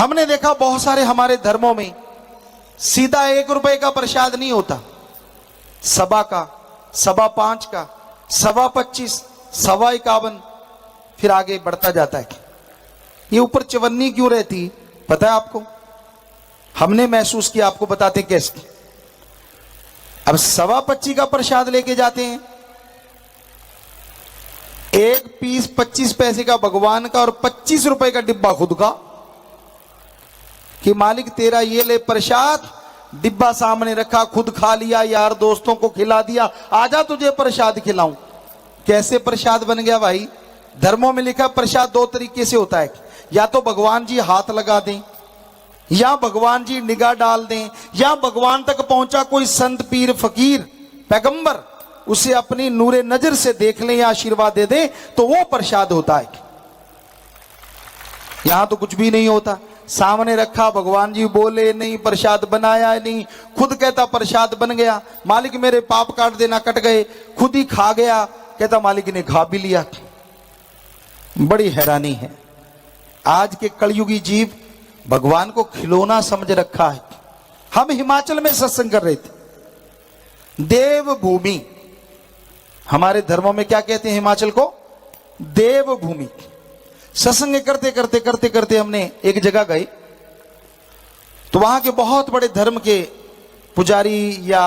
हमने देखा बहुत सारे हमारे धर्मों में सीधा 1 रुपए का प्रसाद नहीं होता, सवा का, सवा 5 का, सवा 25, सवा 51, फिर आगे बढ़ता जाता है। ये ऊपर चवन्नी क्यों रहती पता है आपको? हमने महसूस किया, आपको बताते कैसे। अब सवा 25 का प्रसाद लेके जाते हैं, एक पीस 25 पैसे का भगवान का और 25 रुपए का डिब्बा खुद का, कि मालिक तेरा ये ले प्रसाद, डिब्बा सामने रखा, खुद खा लिया, यार दोस्तों को खिला दिया, आजा तुझे प्रसाद खिलाऊं। कैसे प्रसाद बन गया भाई? धर्मों में लिखा प्रसाद 2 तरीके से होता है, या तो भगवान जी हाथ लगा दें, या भगवान जी निगाह डाल दें, या भगवान तक पहुंचा कोई संत पीर फकीर पैगंबर उसे अपनी नूरे नजर से देख ले या आशीर्वाद दे दे, तो वो प्रसाद होता है। यहां तो कुछ भी नहीं होता, सामने रखा, भगवान जी बोले नहीं, प्रसाद बनाया नहीं, खुद कहता प्रसाद बन गया, मालिक मेरे पाप काट देना, कट गए, खुद ही खा गया, कहता मालिक ने खा भी लिया। बड़ी हैरानी है, आज के कलयुगी जीव भगवान को खिलौना समझ रखा है। हम हिमाचल में सत्संग कर रहे थे, देवभूमि, हमारे धर्मों में क्या कहते हैं हिमाचल को? देवभूमि। सत्संग करते करते करते करते हमने एक जगह गए, तो वहां के बहुत बड़े धर्म के पुजारी या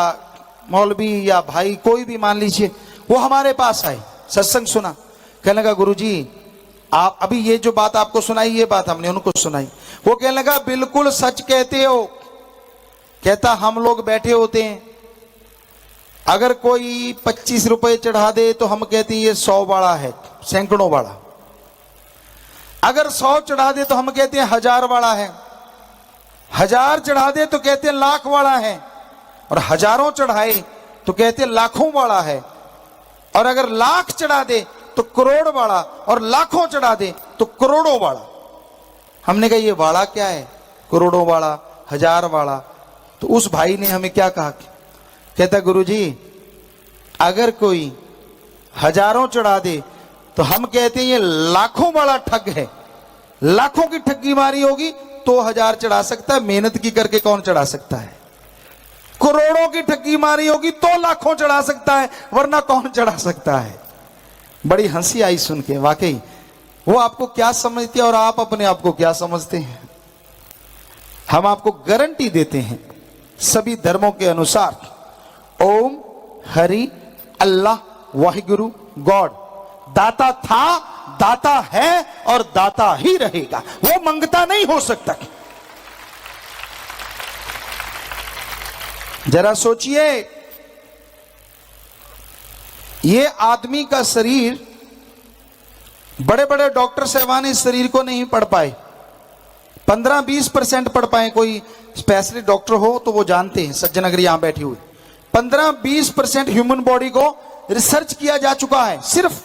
मौलवी या भाई कोई भी मान लीजिए, वो हमारे पास आए, सत्संग सुना, कहने लगा गुरुजी आप अभी ये जो बात आपको सुनाई, ये बात हमने उनको सुनाई। वो कहने लगा बिल्कुल सच कहते हो। कहता हम लोग बैठे होते हैं, अगर कोई 25 रुपए चढ़ा दे तो हम कहते हैं ये 100 वाला है, सैकड़ों वाला। अगर 100 चढ़ा दे तो हम कहते हैं 1000 वाला है, 1000 चढ़ा दे तो कहते हैं लाख वाला है, और हजारों चढ़ाए तो कहते हैं लाखों वाला है, और अगर लाख चढ़ा दे तो करोड़ वाला, और लाखों चढ़ा दे तो करोड़ों वाला। हमने कहा ये वाला क्या है? करोड़ों वाला, 1000 वाला। तो उस भाई ने हमें क्या कहा? कहता गुरुजी अगर कोई हजारों चढ़ा दे तो हम कहते हैं ये लाखों वाला ठग है, लाखों की ठगी मारी होगी तो 1000 चढ़ा सकता है, मेहनत की करके कौन चढ़ा सकता है? करोड़ों की ठगी मारी होगी तो लाखों चढ़ा सकता है, वरना कौन चढ़ा सकता है? बड़ी हंसी आई सुन के, वाकई वो आपको क्या समझते हैं और आप अपने आप को क्या समझते हैं। हम आपको गारंटी देते हैं सभी धर्मों के अनुसार ओम हरि अल्लाह वाहिगुरु गॉड दाता था, दाता है और दाता ही रहेगा, वो मंगता नहीं हो सकता। जरा सोचिए, ये आदमी का शरीर, बड़े बड़े डॉक्टर साहबान इस शरीर को नहीं पढ़ पाए, 15-20% पढ़ पाए। कोई स्पेशलिस्ट डॉक्टर हो तो वो जानते हैं, सज्जन अगर यहां बैठे हुए, 15-20% ह्यूमन बॉडी को रिसर्च किया जा चुका है सिर्फ।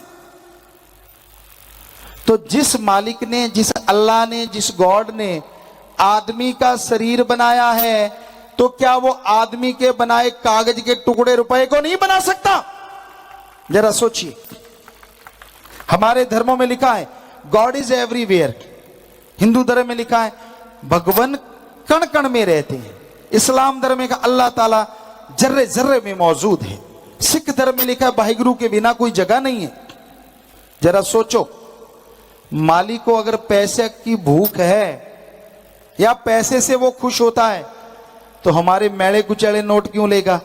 तो जिस मालिक ने, जिस अल्लाह ने, जिस गॉड ने आदमी का शरीर बनाया है, तो क्या वो आदमी के बनाए कागज के टुकड़े रुपए को नहीं बना सकता? जरा सोचिए। हमारे धर्मों में लिखा है गॉड इज एवरीवेयर, हिंदू धर्म में लिखा है भगवान कण कण में रहते हैं, इस्लाम धर्म में अल्लाह ताला जर्रे जर्रे में मौजूद है, सिख धर्म में लिखा है वाहिगुरु के बिना कोई जगह नहीं है। जरा सोचो, मालिक को अगर पैसे की भूख है या पैसे से वो खुश होता है, तो हमारे मैले कुचैले नोट क्यों लेगा?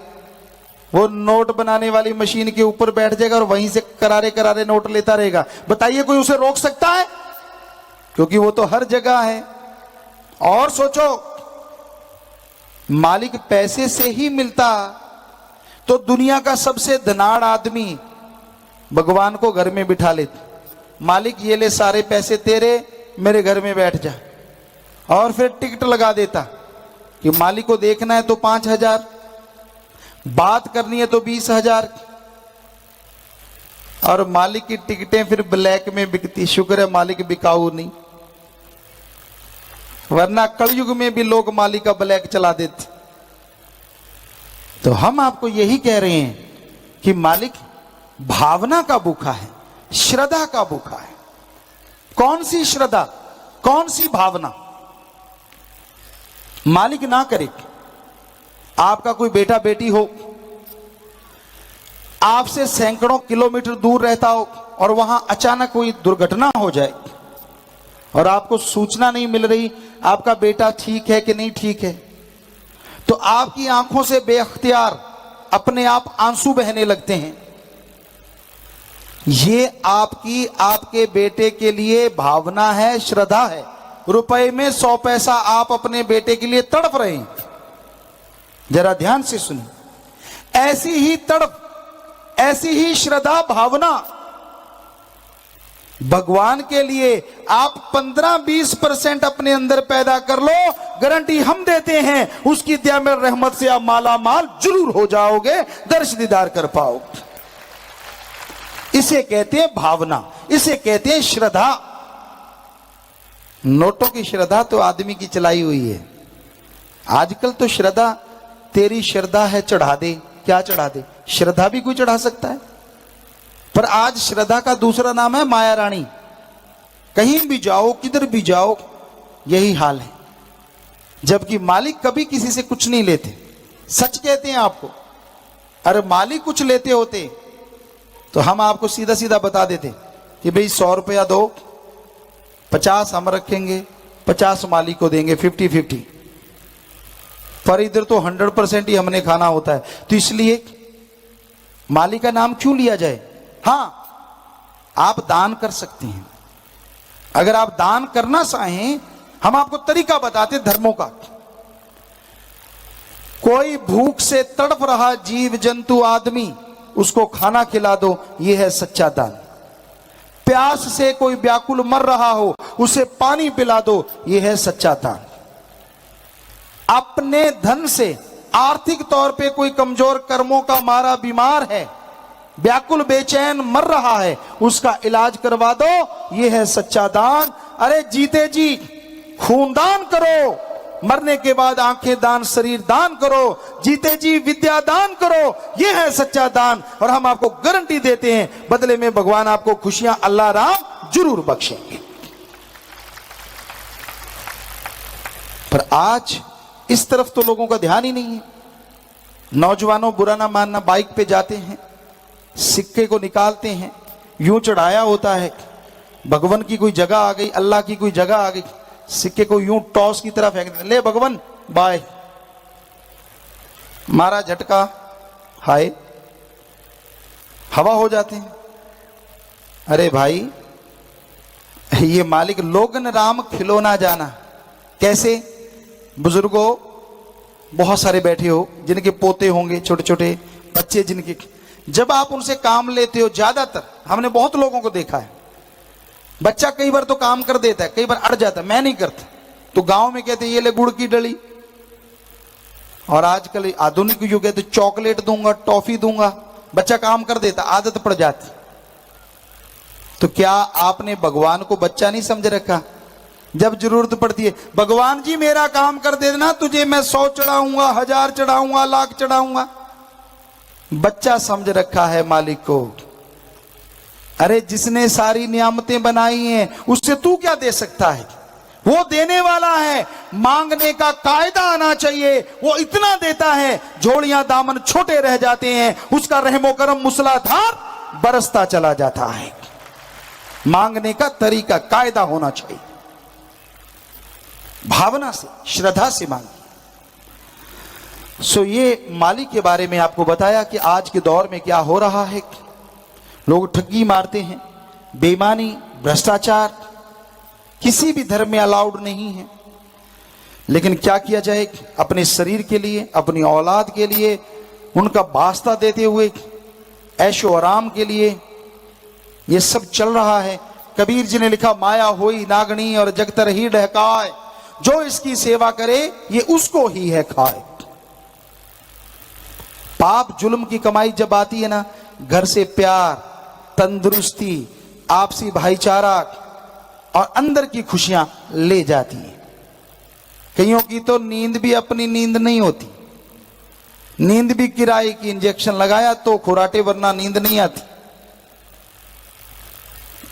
वो नोट बनाने वाली मशीन के ऊपर बैठ जाएगा और वहीं से करारे करारे नोट लेता रहेगा। बताइए कोई उसे रोक सकता है? क्योंकि वो तो हर जगह है। और सोचो, मालिक पैसे से ही मिलता तो दुनिया का सबसे धनाढ़ आदमी भगवान को घर में बिठा लेते, मालिक ये ले सारे पैसे तेरे, मेरे घर में बैठ जा, और फिर टिकट लगा देता कि मालिक को देखना है तो 5000, बात करनी है तो 20000, और मालिक की टिकटें फिर ब्लैक में बिकती। शुक्र है मालिक बिकाऊ नहीं, वरना कलयुग में भी लोग मालिक का ब्लैक चला देते। तो हम आपको यही कह रहे हैं कि मालिक भावना का भूखा है, श्रद्धा का भूखा है। कौन सी श्रद्धा, कौन सी भावना? मालिक ना करे, आपका कोई बेटा बेटी हो, आपसे सैकड़ों किलोमीटर दूर रहता हो और वहां अचानक कोई दुर्घटना हो जाए और आपको सूचना नहीं मिल रही आपका बेटा ठीक है कि नहीं ठीक है, तो आपकी आंखों से बेअख्तियार अपने आप आंसू बहने लगते हैं। ये आपकी आपके बेटे के लिए भावना है, श्रद्धा है। रुपए में 100 पैसा आप अपने बेटे के लिए तड़प रहे हैं। जरा ध्यान से सुनिए, ऐसी ही तड़प, ऐसी ही श्रद्धा भावना भगवान के लिए आप 15-20% अपने अंदर पैदा कर लो, गारंटी हम देते हैं, उसकी दया में रहमत से आप माला माल जरूर हो जाओगे, दर्श दीदार कर पाओगे। इसे कहते हैं भावना, इसे कहते हैं श्रद्धा। नोटों की श्रद्धा तो आदमी की चलाई हुई है। आजकल तो श्रद्धा, तेरी श्रद्धा है चढ़ा दे, क्या चढ़ा दे, श्रद्धा भी कोई चढ़ा सकता है। पर आज श्रद्धा का दूसरा नाम है माया रानी। कहीं भी जाओ, किधर भी जाओ, यही हाल है। जबकि मालिक कभी किसी से कुछ नहीं लेते। सच कहते हैं आपको, अरे मालिक कुछ लेते होते तो हम आपको सीधा सीधा बता देते कि भाई 100 रुपया दो, 50 हम रखेंगे, 50 मालिक को देंगे, 50-50। पर इधर तो 100% ही हमने खाना होता है, तो इसलिए मालिक का नाम क्यों लिया जाए। हां, आप दान कर सकते हैं। अगर आप दान करना चाहें, हम आपको तरीका बताते धर्मों का। कोई भूख से तड़प रहा जीव जंतु आदमी, उसको खाना खिला दो, यह है सच्चा दान। प्यास से कोई व्याकुल मर रहा हो, उसे पानी पिला दो, यह है सच्चा दान। अपने धन से आर्थिक तौर पे कोई कमजोर कर्मों का मारा बीमार है, व्याकुल बेचैन मर रहा है, उसका इलाज करवा दो, यह है सच्चा दान। अरे जीते जी खूनदान करो, मरने के बाद आंखें दान, शरीर दान करो, जीते जी विद्या दान करो, यह है सच्चा दान। और हम आपको गारंटी देते हैं, बदले में भगवान आपको खुशियां अल्लाह राम जरूर बख्शेंगे। पर आज इस तरफ तो लोगों का ध्यान ही नहीं है। नौजवानों, बुरा ना मानना, बाइक पे जाते हैं, सिक्के को निकालते हैं, यूं चढ़ाया होता है, भगवान की कोई जगह आ गई, अल्लाह की कोई जगह आ गई, सिक्के को यूं टॉस की तरह फेंक देते, ले भगवान बाय, मारा झटका, हाय, हवा हो जाते हैं। अरे भाई, ये मालिक लोगन राम खिलौना जाना। कैसे? बुजुर्गों बहुत सारे बैठे हो, जिनके पोते होंगे, छोटे छोटे बच्चे जिनके, जब आप उनसे काम लेते हो, ज्यादातर हमने बहुत लोगों को देखा है, बच्चा कई बार तो काम कर देता है, कई बार अड़ जाता है, मैं नहीं करता, तो गांव में कहते हैं ये ले गुड़ की डली, और आजकल आधुनिक युग है तो चॉकलेट दूंगा, टॉफी दूंगा, बच्चा काम कर देता, आदत पड़ जाती। तो क्या आपने भगवान को बच्चा नहीं समझ रखा? जब जरूरत पड़ती है, भगवान जी मेरा काम कर देना, तुझे मैं 100 चढ़ाऊंगा, 1000 चढ़ाऊंगा, लाख चढ़ाऊंगा, बच्चा समझ रखा है मालिक को। अरे जिसने सारी नियामतें बनाई हैं, उससे तू क्या दे सकता है? वो देने वाला है, मांगने का कायदा आना चाहिए। वो इतना देता है, झोलियां दामन छोटे रह जाते हैं, उसका रहमो करम मूसलाधार बरसता चला जाता है। मांगने का तरीका, कायदा होना चाहिए, भावना से, श्रद्धा से मांगे। सो ये मालिक के बारे में आपको बताया कि आज के दौर में क्या हो रहा है। लोग ठगी मारते हैं, बेईमानी, भ्रष्टाचार किसी भी धर्म में अलाउड नहीं है। लेकिन क्या किया जाए, अपने शरीर के लिए, अपनी औलाद के लिए, उनका वास्ता देते हुए, ऐशो आराम के लिए ये सब चल रहा है। कबीर जी ने लिखा, माया होई नागणी और जगतर ही डहकाए, जो इसकी सेवा करे ये उसको ही है खाए। पाप जुल्म की कमाई जब आती है ना, घर से प्यार, तंदुरुस्ती, आपसी भाईचारा और अंदर की खुशियां ले जाती है। कईयों की तो नींद भी अपनी नींद नहीं होती, नींद भी किराए की, इंजेक्शन लगाया तो खुराटे, वरना नींद नहीं आती।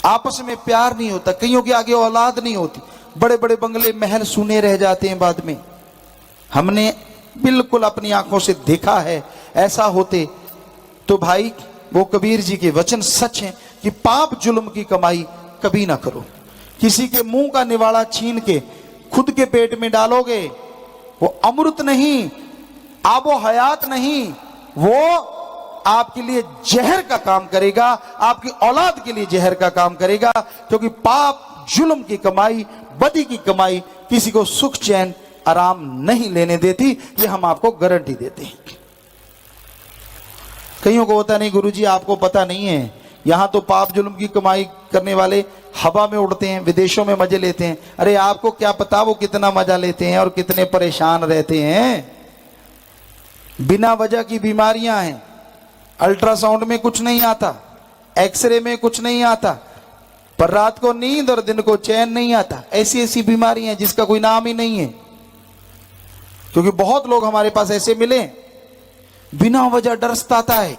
आपस में प्यार नहीं होता, कईयों के आगे औलाद नहीं होती, बड़े बड़े बंगले महल सुने रह जाते हैं बाद में। हमने बिल्कुल अपनी आंखों से देखा है। ऐसा होते तो भाई वो कबीर जी के वचन सच हैं कि पाप जुल्म की कमाई कभी ना करो। किसी के मुंह का निवाड़ा छीन के खुद के पेट में डालोगे, वो अमृत नहीं, आबो हयात नहीं, वो आपके लिए जहर का काम करेगा, आपकी औलाद के लिए जहर का काम करेगा। क्योंकि पाप जुल्म की कमाई, बदी की कमाई किसी को सुख चैन आराम नहीं लेने देती, ये हम आपको गारंटी देते हैं। कईयों को होता नहीं गुरुजी आपको पता नहीं है, यहां तो पाप जुल्म की कमाई करने वाले हवा में उड़ते हैं, विदेशों में मजे लेते हैं। अरे आपको क्या पता वो कितना मजा लेते हैं और कितने परेशान रहते हैं। बिना वजह की बीमारियां हैं, अल्ट्रासाउंड में कुछ नहीं आता, एक्सरे में कुछ नहीं आता, पर रात को नींद और दिन को चैन नहीं आता। ऐसी ऐसी बीमारियां हैं जिसका कोई नाम ही नहीं है। क्योंकि बहुत लोग हमारे पास ऐसे मिले, बिना वजह डर सताता है,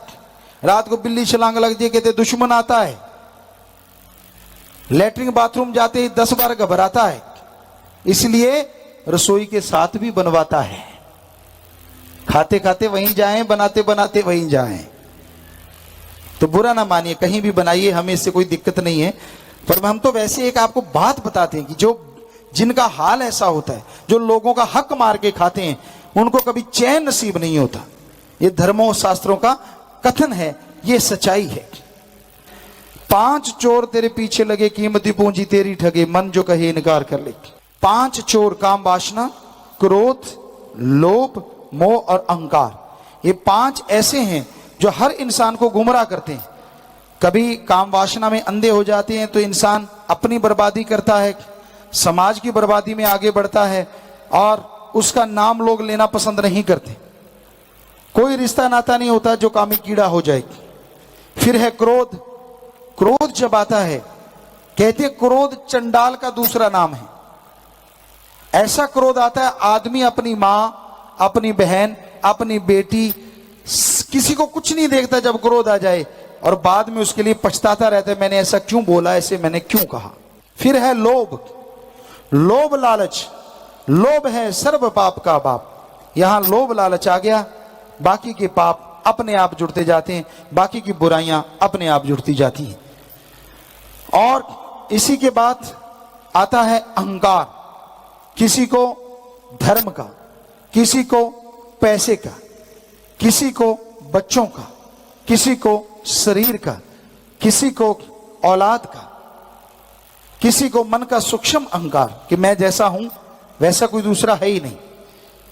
रात को बिल्ली छलांग लग जाए कहते दुश्मन आता है, लेटरिन बाथरूम जाते ही 10 बार घबराता है, इसलिए रसोई के साथ भी बनवाता है। खाते खाते वहीं जाएं, बनाते बनाते वहीं जाएं। तो बुरा ना मानिए, कहीं भी बनाइए, हमें इससे कोई दिक्कत नहीं है। पर हम तो वैसे एक आपको बात बताते हैं कि जो जिनका हाल ऐसा होता है, जो लोगों का हक मार के खाते हैं, उनको कभी चैन नसीब नहीं होता। ये धर्मों शास्त्रों का कथन है, ये सच्चाई है। 5 चोर तेरे पीछे लगे, कीमती पूंजी तेरी ठगे, मन जो कहे इनकार कर ले। 5 चोर, काम वासना, क्रोध, लोभ, मोह और अहंकार। ये 5 ऐसे हैं जो हर इंसान को गुमराह करते हैं। कभी काम वासना में अंधे हो जाते हैं तो इंसान अपनी बर्बादी करता है, समाज की बर्बादी में आगे बढ़ता है और उसका नाम लोग लेना पसंद नहीं करते। कोई रिश्ता नाता नहीं होता जो कामी कीड़ा हो जाएगी। फिर है क्रोध। क्रोध जब आता है, कहते क्रोध चंडाल का दूसरा नाम है। ऐसा क्रोध आता है आदमी अपनी मां, अपनी बहन, अपनी बेटी, किसी को कुछ नहीं देखता जब क्रोध आ जाए, और बाद में उसके लिए पछताता रहता है, मैंने ऐसा क्यों बोला, ऐसे मैंने क्यों कहा। फिर है लोभ। लोभ लालच। लोभ है सर्व पाप का बाप। यहां लोभ लालच आ गया, बाकी के पाप अपने आप जुड़ते जाते हैं, बाकी की बुराइयां अपने आप जुड़ती जाती हैं। और इसी के बाद आता है अहंकार। किसी को धर्म का, किसी को पैसे का, किसी को बच्चों का, किसी को शरीर का, किसी को औलाद का, किसी को मन का सूक्ष्म अहंकार कि मैं जैसा हूं वैसा कोई दूसरा है ही नहीं,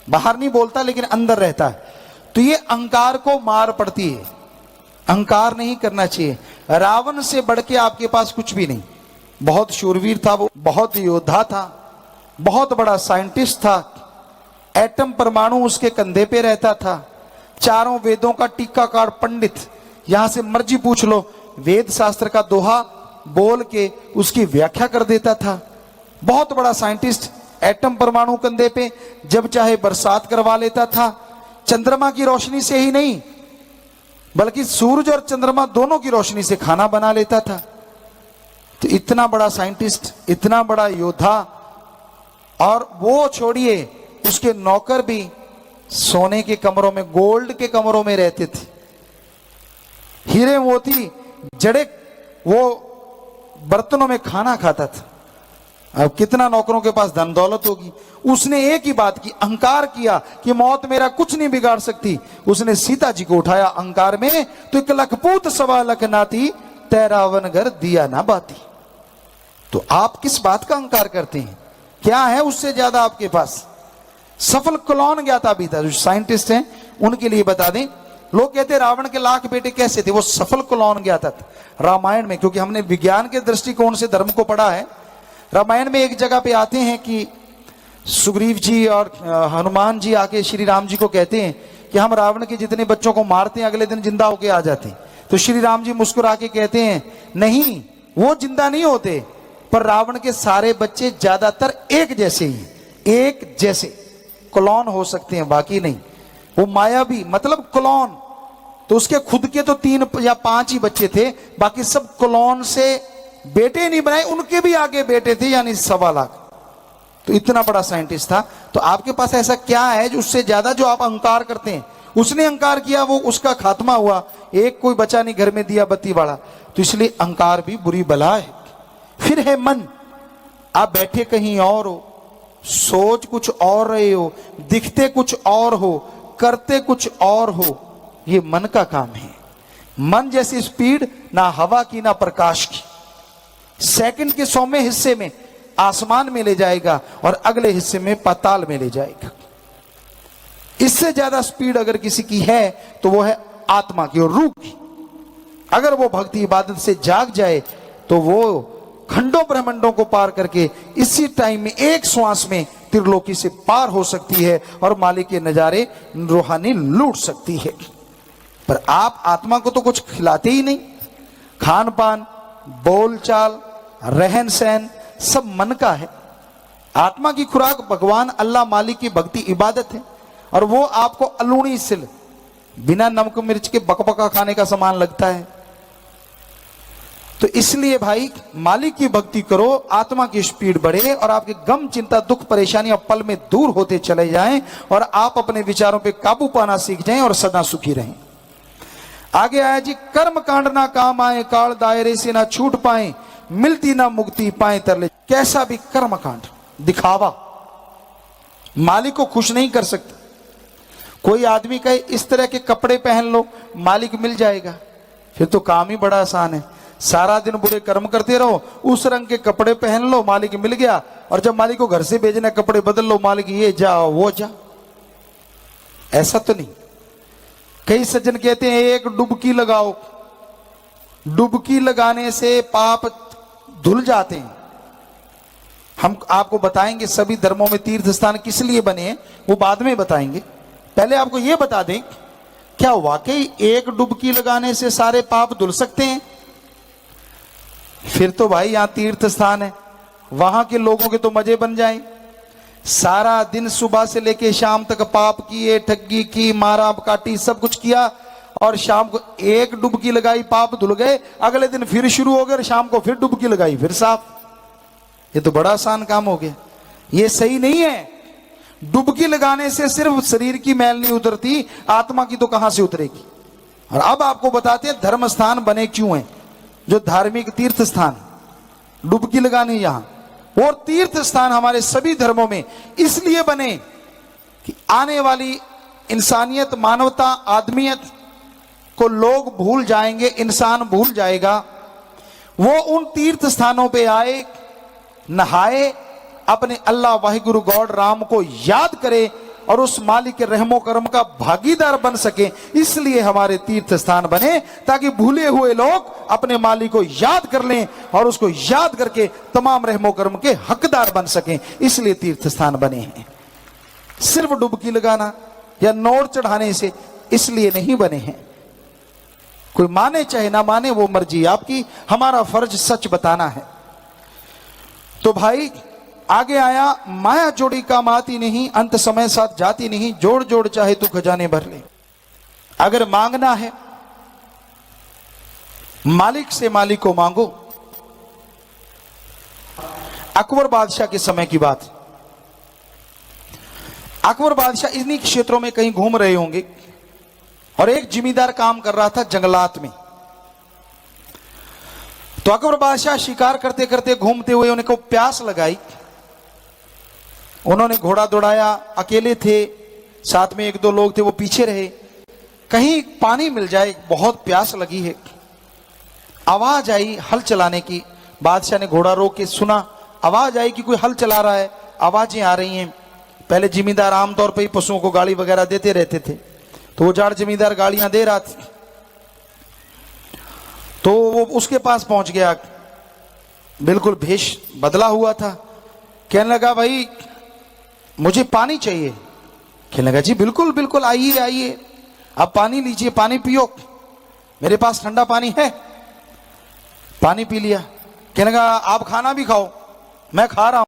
बाहर नहीं बोलता लेकिन अंदर रहता है। तो ये अहंकार को मार पड़ती है। अहंकार नहीं करना चाहिए। रावण से बढ़ के आपके पास कुछ भी नहीं। बहुत शूरवीर था वो, बहुत योद्धा था, बहुत बड़ा साइंटिस्ट था, एटम परमाणु उसके कंधे पे रहता था, 4 वेदों का टीकाकार पंडित, यहां से मर्जी पूछ लो, वेद शास्त्र का दोहा बोल के उसकी व्याख्या कर देता था। बहुत बड़ा साइंटिस्ट, एटम परमाणु कंधे पे, जब चाहे बरसात करवा लेता था। चंद्रमा की रोशनी से ही नहीं बल्कि सूरज और चंद्रमा दोनों की रोशनी से खाना बना लेता था। तो इतना बड़ा साइंटिस्ट, इतना बड़ा योद्धा, और वो छोड़िए उसके नौकर भी सोने के कमरों में, गोल्ड के कमरों में रहते थे, हीरे मोती जड़े वो बर्तनों में खाना खाता था। अब कितना नौकरों के पास धन दौलत होगी। उसने एक ही बात की, अहंकार किया कि मौत मेरा कुछ नहीं बिगाड़ सकती। उसने सीता जी को उठाया अहंकार में, तो 1 लखपूत 1.25 लख नाती, तै रावण घर दिया ना बाती। तो आप किस बात का अहंकार करते हैं? क्या है उससे ज्यादा आपके पास? सफल क्लोन ज्ञाता भी था, जो साइंटिस्ट हैं उनके लिए बता दें। लोग कहते रावण के लाख बेटे कैसे थे? वो सफल क्लोन ज्ञाता था। रामायण में, क्योंकि हमने विज्ञान के दृष्टिकोण से धर्म को पढ़ा है, रामायण में एक जगह पे आते हैं कि सुग्रीव जी और हनुमान जी आके श्री राम जी को कहते हैं कि हम रावण के जितने बच्चों को मारते हैं अगले दिन जिंदा होके आ जाते हैं। तो श्री राम जी मुस्कुरा के कहते हैं नहीं, वो जिंदा नहीं होते, पर रावण के सारे बच्चे ज्यादातर एक जैसे ही, एक जैसे क्लोन हो सकते हैं, बाकी नहीं। वो मायावी मतलब क्लोन। तो उसके खुद के तो 3 या 5 ही बच्चे थे, बाकी सब क्लोन से बेटे नहीं बनाए, उनके भी आगे बेटे थे, यानी 1.25 लाख। तो इतना बड़ा साइंटिस्ट था। तो आपके पास ऐसा क्या है जो उससे ज्यादा जो आप अहंकार करते हैं? उसने अहंकार किया, वो उसका खात्मा हुआ, एक कोई बचा नहीं घर में दिया बत्ती वाला। तो इसलिए अहंकार भी बुरी बला है। फिर है मन। आप बैठे कहीं और हो, सोच कुछ और रहे हो, दिखते कुछ और हो, करते कुछ और हो, ये मन का काम है। मन जैसी स्पीड ना हवा की ना प्रकाश की। सेकंड के 100वें हिस्से में आसमान में ले जाएगा और अगले हिस्से में पाताल में ले जाएगा। इससे ज्यादा स्पीड अगर किसी की है तो वो है आत्मा की और रूह की। अगर वो भक्ति इबादत से जाग जाए तो वो खंडों ब्रह्मांडों को पार करके इसी टाइम में एक श्वास में त्रिलोकी से पार हो सकती है और मालिक के नजारे रूहानी लूट सकती है। पर आप आत्मा को तो कुछ खिलाते ही नहीं। खान पान, बोलचाल, रहन सहन सब मन का है। आत्मा की खुराक भगवान अल्लाह मालिक की भक्ति इबादत है और वो आपको अलूणी सिल बिना नमक मिर्च के बकबका खाने का सामान लगता है। तो इसलिए भाई मालिक की भक्ति करो, आत्मा की स्पीड बढ़े और आपके गम चिंता दुख परेशानियां पल में दूर होते चले जाएं और आप अपने विचारों पे काबू पाना सीख जाएं और सदा सुखी रहें। आगे आया जी, कर्म कांड ना काम आए, काल दायरे से ना छूट पाए, मिलती ना मुक्ति पाए तरले। कैसा भी कर्म कांड, दिखावा मालिक को खुश नहीं कर सकता। कोई आदमी कहे इस तरह के कपड़े पहन लो, मालिक मिल जाएगा, फिर तो काम ही बड़ा आसान है। सारा दिन बुरे कर्म करते रहो, उस रंग के कपड़े पहन लो, मालिक मिल गया। और जब मालिक को घर से भेजना कपड़े बदल लो, मालिक ये जा वो जा। ऐसा तो नहीं। कई सज्जन कहते हैं एक डुबकी लगाओ, डुबकी लगाने से पाप धुल जाते हैं। हम आपको बताएंगे सभी धर्मों में तीर्थ स्थान किस लिए बने हैं, वो बाद में बताएंगे। पहले आपको यह बता दें, क्या वाकई एक डुबकी लगाने से सारे पाप धुल सकते हैं? फिर तो भाई यहां तीर्थ स्थान है, वहां के लोगों के तो मजे बन जाएं। सारा दिन सुबह से लेके शाम तक पाप किए, ठगी की, मारा काटी, सब कुछ किया और शाम को एक डुबकी लगाई, पाप धुल गए। अगले दिन फिर शुरू हो गए और शाम को फिर डुबकी लगाई, फिर साफ। ये तो बड़ा आसान काम हो गया। ये सही नहीं है। डुबकी लगाने से सिर्फ शरीर की मैल नहीं उतरती, आत्मा की तो कहां से उतरेगी। और अब आपको बताते हैं धर्म स्थान बने क्यों हैं, जो धार्मिक तीर्थ स्थान डुबकी लगाने यहां। और तीर्थ स्थान हमारे सभी धर्मों में इसलिए बने कि आने वाली इंसानियत, मानवता, आदमियत को लोग भूल जाएंगे, इंसान भूल जाएगा। वो उन तीर्थ स्थानों पे आए, नहाए, अपने अल्लाह वाहिगुरु गॉड राम को याद करे और उस मालिक के रहमो करम का भागीदार बन सके। इसलिए हमारे तीर्थ स्थान बने, ताकि भूले हुए लोग अपने मालिक को याद कर लें और उसको याद करके तमाम रहमो करम के हकदार बन सकें। इसलिए तीर्थ स्थान बने हैं। सिर्फ डुबकी लगाना या नोट चढ़ाने से इसलिए नहीं बने हैं। कोई माने चाहे ना माने, वो मर्जी आपकी, हमारा फर्ज सच बताना है। तो भाई आगे आया, माया जोड़ी काम आती नहीं, अंत समय साथ जाती नहीं, जोड़ जोड़ चाहे तू खजाने भर ले। अगर मांगना है मालिक से, मालिक को मांगो। अकबर बादशाह के समय की बात। अकबर बादशाह इन्हीं क्षेत्रों में कहीं घूम रहे होंगे और एक जिमीदार काम कर रहा था जंगलात में। तो अकबर बादशाह शिकार करते करते घूमते हुए उनको प्यास लगाई। उन्होंने घोड़ा दौड़ाया, अकेले थे, साथ में एक दो लोग थे, वो पीछे रहे। कहीं पानी मिल जाए, बहुत प्यास लगी है। आवाज आई हल चलाने की। बादशाह ने घोड़ा रोक के सुना, आवाज आई कि कोई हल चला रहा है, आवाजें आ रही हैं। पहले जिमीदार आमतौर पर ही पशुओं को गाड़ी वगैरह देते रहते थे, तो वो जाट जिमीदार गाड़ियां दे रहा था। तो वो उसके पास पहुंच गया, बिल्कुल भेष बदला हुआ था। कहने लगा, भाई मुझे पानी चाहिए। कहने लगा, जी बिल्कुल बिल्कुल, आइए आइए, आप पानी लीजिए, पानी पियो, मेरे पास ठंडा पानी है। पानी पी लिया। कहने लगा, आप खाना भी खाओ। मैं खा रहा हूं।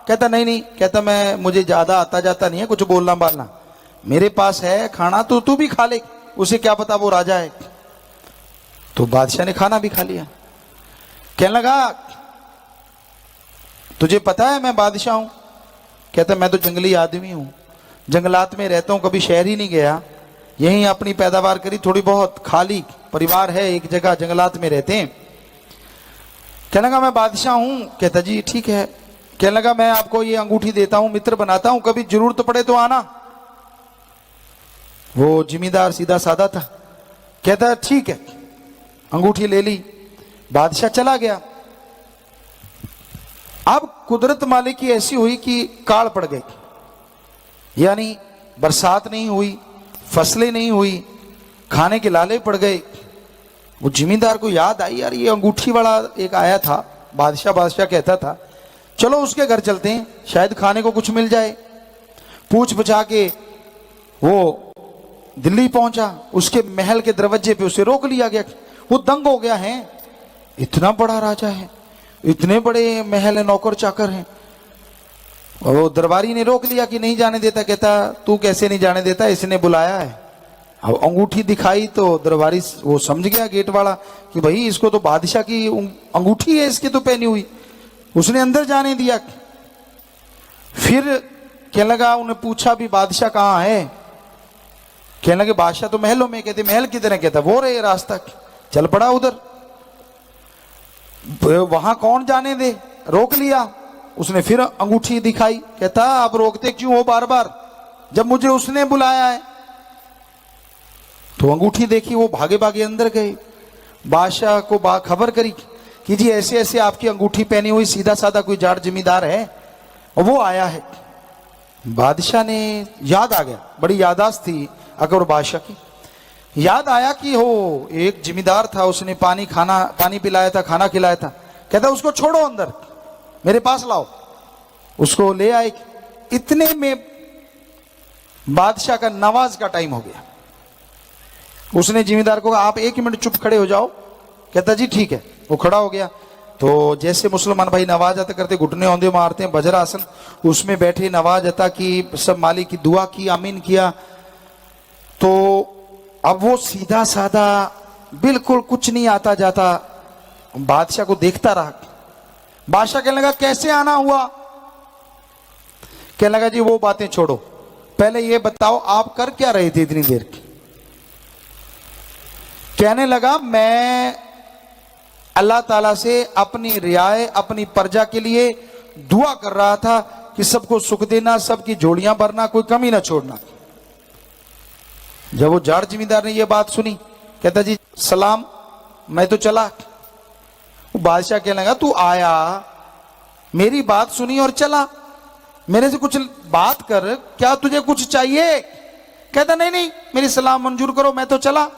कहता नहीं नहीं, कहता मुझे ज्यादा आता जाता नहीं है कुछ बोलना बालना, मेरे पास है खाना, तो तू भी खा ले, उसे क्या पता वो राजा है। तो बादशाह ने खाना भी खा लिया। कहने लगा, तुझे पता है मैं बादशाह हूं? कहता मैं तो जंगली आदमी हूं, जंगलात में रहता हूं, कभी शहर ही नहीं गया, यहीं अपनी पैदावार करी, थोड़ी बहुत, खाली परिवार है एक जगह, जंगलात में रहते हैं। कहने लगा मैं बादशाह हूं। कहता जी ठीक है। कहने लगा मैं आपको ये अंगूठी देता हूं, मित्र बनाता हूं, कभी जरूरत पड़े तो आना। वो जिम्मेदार सीधा साधा था। कहता ठीक है, अंगूठी ले ली, बादशाह चला गया। अब कुदरत मालिक की ऐसी हुई कि काल पड़ गई, यानी बरसात नहीं हुई, फसलें नहीं हुई, खाने के लाले पड़ गए। वो जिम्मेदार को याद आई, यार ये अंगूठी वाला एक आया था, बादशाह कहता था चलो उसके घर चलते हैं, शायद खाने को कुछ मिल जाए। पूछ बचा के वो दिल्ली पहुंचा, उसके महल के दरवाजे पे उसे रोक लिया गया। वो दंग हो गया है, इतना बड़ा राजा है, इतने बड़े महल है, नौकर चाकर हैं, और वो दरबारी ने रोक लिया कि नहीं जाने देता। कहता तू कैसे नहीं जाने देता, इसने बुलाया है। अब अंगूठी दिखाई तो दरबारी वो समझ गया गेट वाला कि भाई इसको तो बादशाह की अंगूठी है, इसकी तो पहनी हुई। उसने अंदर जाने दिया। फिर कहने लगा, उन्हें पूछा भी बादशाह कहाँ है। कहने लगे बादशाह तो महलों में। कहते महल किधर है। कहता वो रहे रास्ता। चल पड़ा उधर, वहां कौन जाने दे, रोक लिया। उसने फिर अंगूठी दिखाई। कहता आप रोकते क्यों हो बार बार, जब मुझे उसने बुलाया है। तो अंगूठी देखी, वो भागे भागे अंदर गए, बादशाह को खबर करी कि जी ऐसे ऐसे आपकी अंगूठी पहनी हुई सीधा साधा कोई जाट जिम्मेदार है और वो आया है। बादशाह ने याद आ गया, बड़ी याददाश्त थी अकबर बादशाह की। याद आया कि हो एक जिम्मेदार था, उसने पानी पिलाया था, खाना खिलाया था। कहता उसको छोड़ो अंदर, मेरे पास लाओ। उसको ले आए। इतने में बादशाह का नवाज का टाइम हो गया। उसने जिम्मेदार को कहा आप 1 मिनट चुप खड़े हो जाओ। कहता जी ठीक है। वो खड़ा हो गया। तो जैसे मुसलमान भाई नवाज अता करते, घुटने औंधे मारते हैं, बजर आसन, उसमें बैठे नवाज अता की, सब मालिक की दुआ की, आमीन किया। तो अब वो सीधा साधा बिल्कुल कुछ नहीं आता जाता बादशाह को देखता रहा। बादशाह कहने लगा कैसे आना हुआ। कहने लगा जी वो बातें छोड़ो, पहले ये बताओ आप कर क्या रहे थे इतनी देर। कहने लगा मैं अल्लाह ताला से अपनी रियाए, अपनी प्रजा के लिए दुआ कर रहा था कि सबको सुख देना, सबकी झोलियां भरना, कोई कमी ना छोड़ना। जब वो जाट जिम्मेदार ने ये बात सुनी, कहता जी सलाम, मैं तो चला। बादशाह कहने लगा तू आया, मेरी बात सुनी और चला, मेरे से कुछ बात कर, क्या तुझे कुछ चाहिए। कहता नहीं नहीं, मेरी सलाम मंजूर करो, मैं तो चला।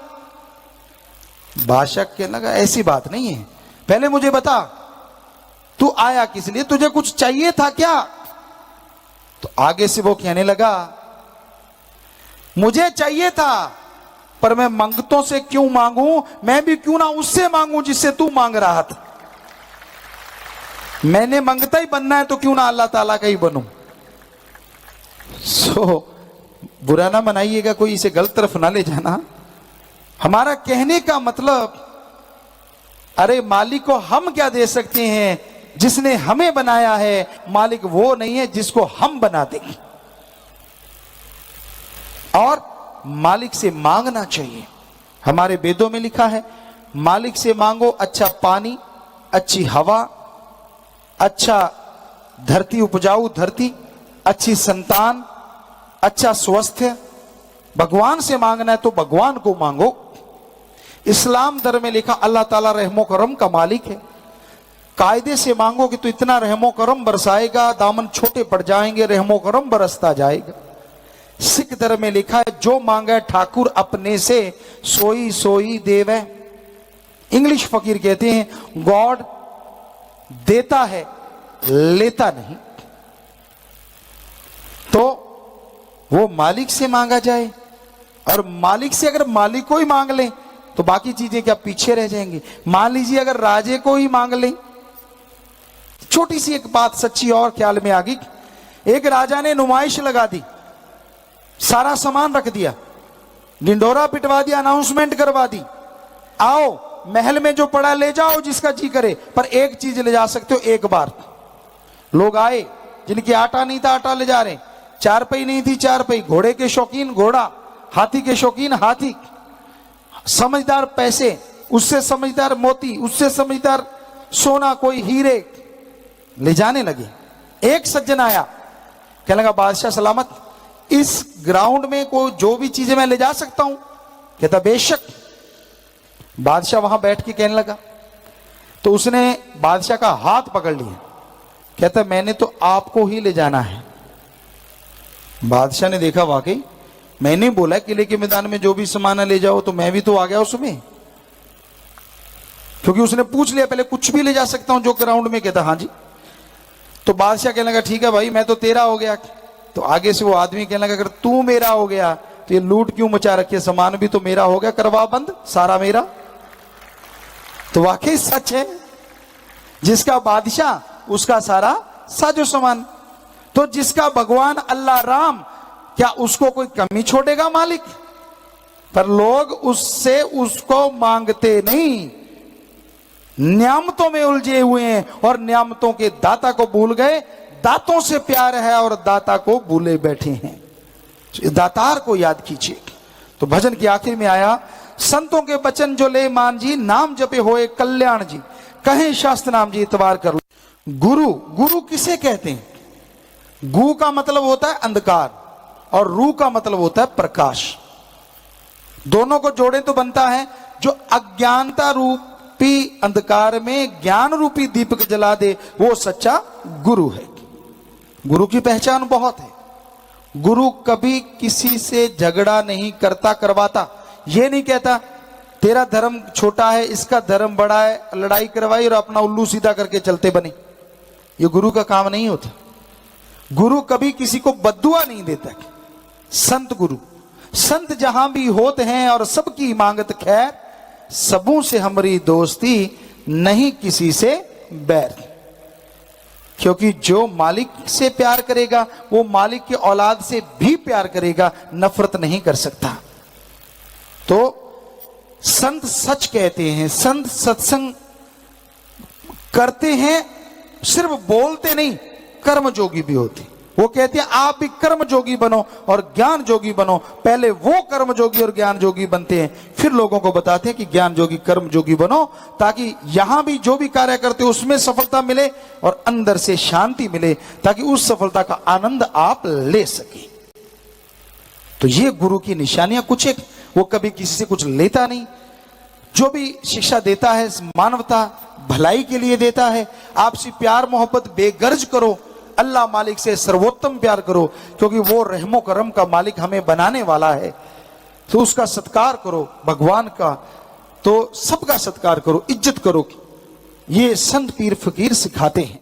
बादशाह कहने लगा ऐसी बात नहीं है, पहले मुझे बता तू आया किस लिए, तुझे कुछ चाहिए था क्या। तो आगे से वो कहने लगा मुझे चाहिए था, पर मैं मंगतों से क्यों मांगू, मैं भी क्यों ना उससे मांगू जिससे तू मांग रहा था। मैंने मंगता ही बनना है तो क्यों ना अल्लाह ताला का ही बनूं। बुरा ना मनाइएगा, कोई इसे गलत तरफ ना ले जाना। हमारा कहने का मतलब, अरे मालिक को हम क्या दे सकते हैं, जिसने हमें बनाया है। मालिक वो नहीं है जिसको हम बना देंगे। और मालिक से मांगना चाहिए। हमारे वेदों में लिखा है मालिक से मांगो अच्छा पानी, अच्छी हवा, अच्छा धरती, उपजाऊ धरती, अच्छी संतान, अच्छा स्वास्थ्य। भगवान से मांगना है तो भगवान को मांगो। इस्लाम धर्म में लिखा अल्लाह ताला रहमो करम का मालिक है। कायदे से मांगोगे तो इतना रहमो करम बरसाएगा, दामन छोटे पड़ जाएंगे, रहमो करम बरसता जाएगा। सिख धर्म में लिखा है जो मांगे ठाकुर अपने से, सोई सोई देवे। इंग्लिश फकीर कहते हैं गॉड देता है लेता नहीं। तो वो मालिक से मांगा जाए, और मालिक से अगर मालिक को ही मांग ले तो बाकी चीजें क्या पीछे रह जाएंगी। मान लीजिए अगर राजे को ही मांग ले। छोटी सी एक बात सच्ची और ख्याल में आ गई। एक राजा ने नुमाइश लगा दी, सारा सामान रख दिया, ढिंडोरा पिटवा दिया, अनाउंसमेंट करवा दी, आओ महल में जो पड़ा ले जाओ जिसका जी करे, पर एक चीज ले जा सकते हो एक बार। लोग आए, जिनकी आटा नहीं था आटा ले जा रहे, चारपाई नहीं थी चारपाई, घोड़े के शौकीन घोड़ा, हाथी के शौकीन हाथी, समझदार पैसे, उससे समझदार मोती, उससे समझदार सोना, कोई हीरे ले जाने लगे। एक सज्जन आया, कहने लगा बादशाह सलामत, इस ग्राउंड में कोई जो भी चीजें मैं ले जा सकता हूं? कहता बेशक। बादशाह वहां बैठ के कहने लगा, तो उसने बादशाह का हाथ पकड़ लिया, कहता मैंने तो आपको ही ले जाना है। बादशाह ने देखा वाकई मैंने बोला किले के मैदान में जो भी सामान ले जाओ, तो मैं भी तो आ गया उसमें, क्योंकि उसने पूछ लिया पहले कुछ भी ले जा सकता हूं जो ग्राउंड में। कहता हाँ जी। तो बादशाह कहने लगा ठीक है भाई मैं तो तेरा हो गया। तो आगे से वो आदमी कहने लगा अगर तू मेरा हो गया तो ये लूट क्यों मचा रखी है, सामान भी तो मेरा हो गया, करवा बंद सारा मेरा। तो वाकई सच है, जिसका बादशाह उसका सारा साजो सामान। तो जिसका भगवान अल्लाह राम, क्या उसको कोई कमी छोड़ेगा मालिक? पर लोग उससे उसको मांगते नहीं, नियामतों में उलझे हुए हैं और नियामतों के दाता को भूल गए। दातों से प्यार है और दाता को भूले बैठे हैं। दातार को याद कीजिए। तो भजन की आखिर में आया, संतों के वचन जो ले मान जी, नाम जपे होए कल्याण जी, कहे शास्त्र नाम जी इतवार कर लो। गुरु, गुरु किसे कहते हैं? गु का मतलब होता है अंधकार और रू का मतलब होता है प्रकाश। दोनों को जोड़े तो बनता है जो अज्ञानता रूपी अंधकार में ज्ञान रूपी दीपक जला दे, वो सच्चा गुरु है। गुरु की पहचान बहुत है। गुरु कभी किसी से झगड़ा नहीं करता करवाता, ये नहीं कहता तेरा धर्म छोटा है इसका धर्म बड़ा है, लड़ाई करवाई और अपना उल्लू सीधा करके चलते बने। ये गुरु का काम नहीं होता। गुरु कभी किसी को बद्दुआ नहीं देता। संत गुरु, संत जहां भी होते हैं और सबकी मांगत खैर, सबों से हमारी दोस्ती नहीं किसी से बैर। क्योंकि जो मालिक से प्यार करेगा वो मालिक की औलाद से भी प्यार करेगा, नफरत नहीं कर सकता। तो संत सच कहते हैं, संत सत्संग करते हैं, सिर्फ बोलते नहीं, कर्म जोगी भी होते। वो कहते हैं आप भी कर्म जोगी बनो और ज्ञान जोगी बनो। पहले वो कर्म जोगी और ज्ञान जोगी बनते हैं, फिर लोगों को बताते हैं कि ज्ञान जोगी कर्म जोगी बनो, ताकि यहां भी जो भी कार्य करते हो उसमें सफलता मिले और अंदर से शांति मिले, ताकि उस सफलता का आनंद आप ले सके। तो ये गुरु की निशानियां कुछ एक, वो कभी किसी से कुछ लेता नहीं, जो भी शिक्षा देता है मानवता भलाई के लिए देता है। आपसे प्यार मोहब्बत बेगर्ज करो, अल्लाह मालिक से सर्वोत्तम प्यार करो, क्योंकि वो रहमो करम का मालिक हमें बनाने वाला है। तो उसका सत्कार करो, भगवान का तो सबका सत्कार करो, इज्जत करो। ये संत पीर फकीर सिखाते हैं।